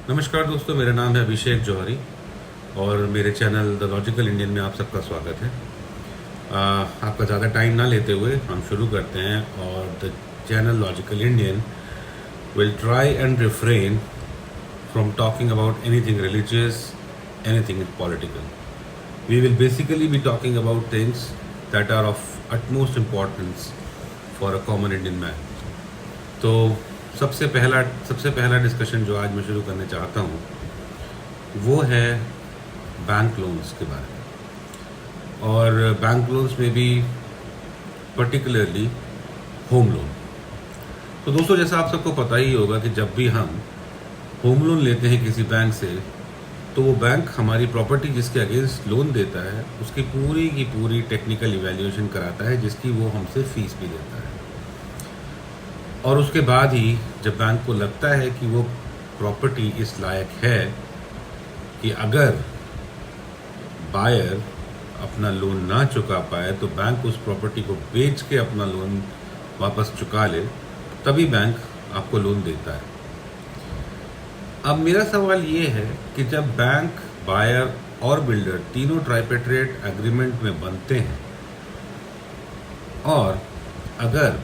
नमस्कार दोस्तों, मेरा नाम है अभिषेक जौहरी और मेरे चैनल द लॉजिकल इंडियन में आप सबका स्वागत है। आपका ज़्यादा टाइम ना लेते हुए हम शुरू करते हैं। और the channel logical Indian will try and refrain from talking about anything religious, anything political. We will basically be talking about things that are of utmost importance for a common Indian man. तो सबसे पहला discussion जो आज मैं शुरू करने चाहता हूँ वो है बैंक लोन्स के बारे में, और बैंक लोन्स में भी पर्टिकुलरली होम लोन. तो दोस्तों, जैसा आप सबको पता ही होगा कि जब भी हम होम लोन लेते हैं किसी बैंक से, तो वो बैंक हमारी प्रॉपर्टी जिसके अगेंस्ट लोन देता है उसकी पूरी की पूरी टेक्निकल इवैल्यूएशन कराता है, जिसकी वो हमसे फीस भी लेता है. और उसके बाद ही जब बैंक को लगता है कि वो प्रॉपर्टी इस लायक है कि अगर बायर अपना लोन ना चुका पाए तो बैंक उस प्रॉपर्टी को बेच के अपना लोन वापस चुका ले, तभी बैंक आपको लोन देता है. अब मेरा सवाल ये है कि जब बैंक, बायर और बिल्डर तीनों ट्राइपेट्रेट एग्रीमेंट में बनते हैं और अगर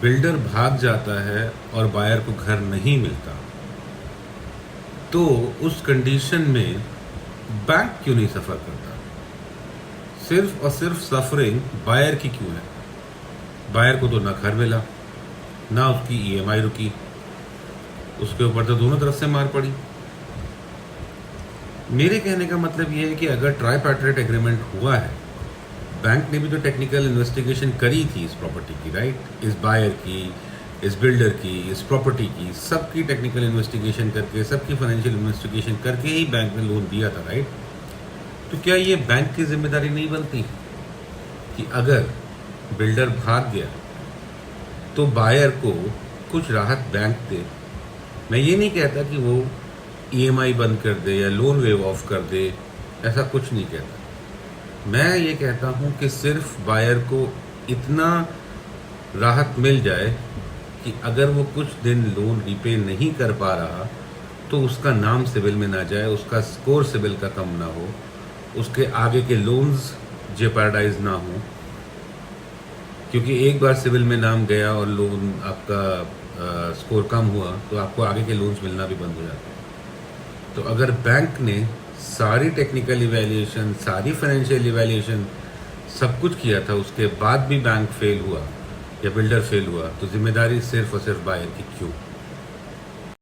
बिल्डर भाग जाता है और बायर को घर नहीं मिलता, तो उस कंडीशन में बैंक क्यों नहीं सफ़र करता? सिर्फ और सिर्फ सफरिंग बायर की क्यों है? बायर को तो ना घर मिला, ना उसकी ईएमआई रुकी, उसके ऊपर तो दोनों तरफ से मार पड़ी. मेरे कहने का मतलब ये है कि अगर ट्राइपैट्रेट एग्रीमेंट हुआ है, बैंक ने भी तो टेक्निकल इन्वेस्टिगेशन करी थी इस प्रॉपर्टी की, राइट? इस बायर की, इस बिल्डर की, इस प्रॉपर्टी की, सबकी टेक्निकल इन्वेस्टिगेशन करके, सबकी फाइनेंशियल इन्वेस्टिगेशन करके ही बैंक ने लोन दिया था, राइट? तो क्या ये बैंक की जिम्मेदारी नहीं बनती कि अगर बिल्डर भाग गया तो बायर को कुछ राहत बैंक दे? मैं ये नहीं कहता कि वो ईएमआई बंद कर दे या लोन वेव ऑफ कर दे, ऐसा कुछ नहीं कहता. मैं ये कहता हूँ कि सिर्फ बायर को इतना राहत मिल जाए कि अगर वो कुछ दिन लोन रीपे नहीं कर पा रहा तो उसका नाम सिविल में ना जाए, उसका स्कोर सिविल का कम ना हो, उसके आगे के लोन्स जेपरडाइज ना हो. क्योंकि एक बार सिविल में नाम गया और लोन आपका स्कोर कम हुआ तो आपको आगे के लोन्स मिलना भी बंद हो जाते हैं. तो अगर बैंक ने सारी टेक्निकल इवैल्यूएशन, सारी फाइनेंशियल इवैल्यूएशन, सब कुछ किया था, उसके बाद भी बैंक फेल हुआ या बिल्डर फेल हुआ, तो जिम्मेदारी सिर्फ और सिर्फ बायर की क्यों?